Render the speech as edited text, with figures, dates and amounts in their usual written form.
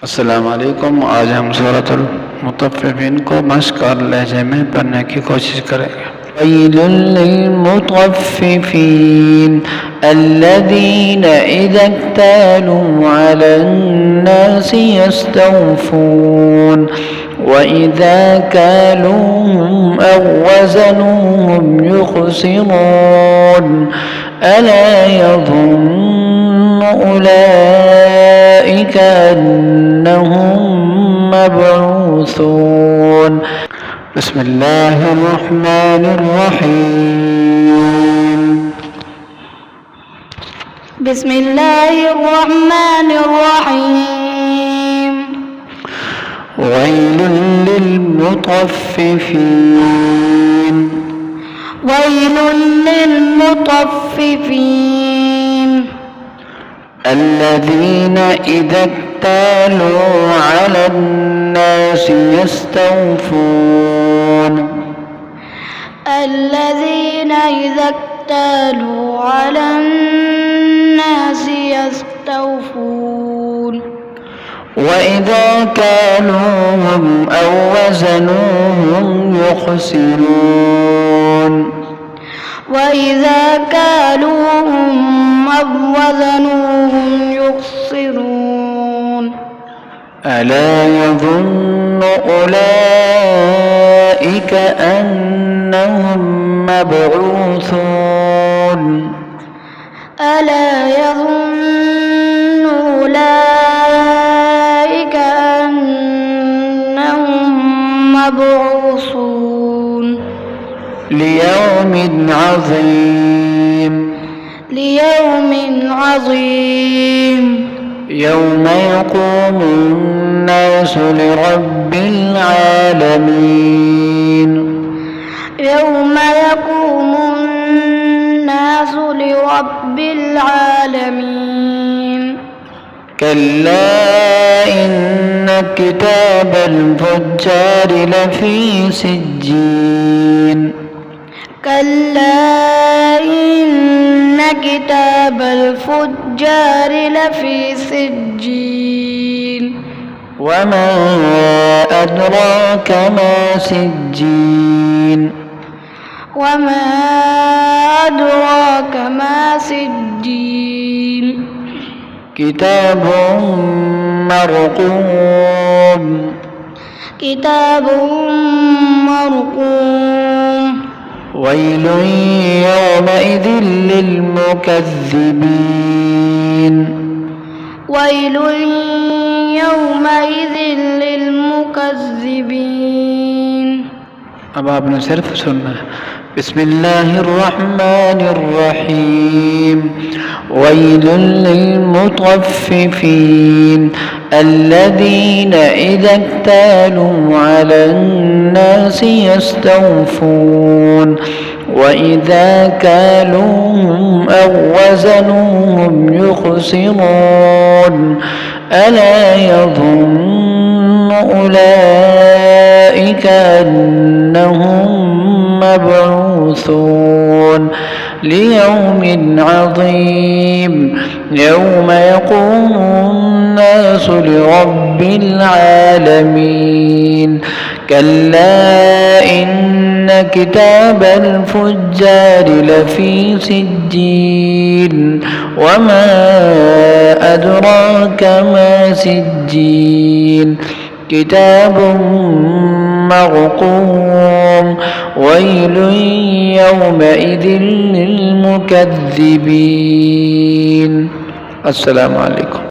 अस्सलाम वालेकुम। आज हम सूरतुल मुतफ्फिफीन को मश्क और लहजे में पढ़ने की कोशिश करेंगे। वैलुल लिलमुतफ्फिफीन अल्लज़ीना इज़ा इक्तालू अलन्नासि यस्तौफून व इज़ा कालूहुम औ वज़नूहुम युख़सिरून अला यज़ुन्नु उलाइका अन्नहुम मबऊसून। बिस्मिल्लाहिर्रहमानिर्रहीम। बिस्मिल्लाहिर्रहमानिर्रहीम। वैलुल लिलमुतफ्फिफीन वैलुल लिलमुतफ्फिफीन الذين إذا اكتالوا على الناس يستوفون الذين إذا اكتالوا على الناس يستوفون وإذا كالوهم أو وزنوهم يخسرون وإذا كالوهم أو وزنوهم يخسرون ألا يظن أولئك أنهم مبعوثون ألا يظن أولئك أنهم مبعوثون ليوم عظيم ليوم عظيم يوم يقوم الناس لرب العالمين يوم يقوم الناس لرب العالمين كلا إن كتاب الفجار لفي سجين كلا إن كتاب الفجار لفي سجين وما أدراك ما سجين وما أدراك ما سجين كتاب مرقوم كتاب مرقوم ويل يومئذ للمكذبين ويل يومئذ للمكذبين। अब आपने सिर्फ सुनना है। बिस्मिल्लाहिर्रहमानिर्रहीम। वैलुल लिलमुतफ्फिफीन अल्लज़ीना इज़ा इक्तालू अलन्नासि यस्तौफून व इज़ा कालूहुम औ वज़नूहुम युख़सिरून अला यज़ुन्नु उलाइका अन्नहुम मबऊसून ليوم عظيم يوم يقوم الناس لرب العالمين كلا إن كتاب الفجار لفي سجين وما أدراك ما سجين كتاب مرقوم ويل يومئذ للمكذبين। السلام عليكم।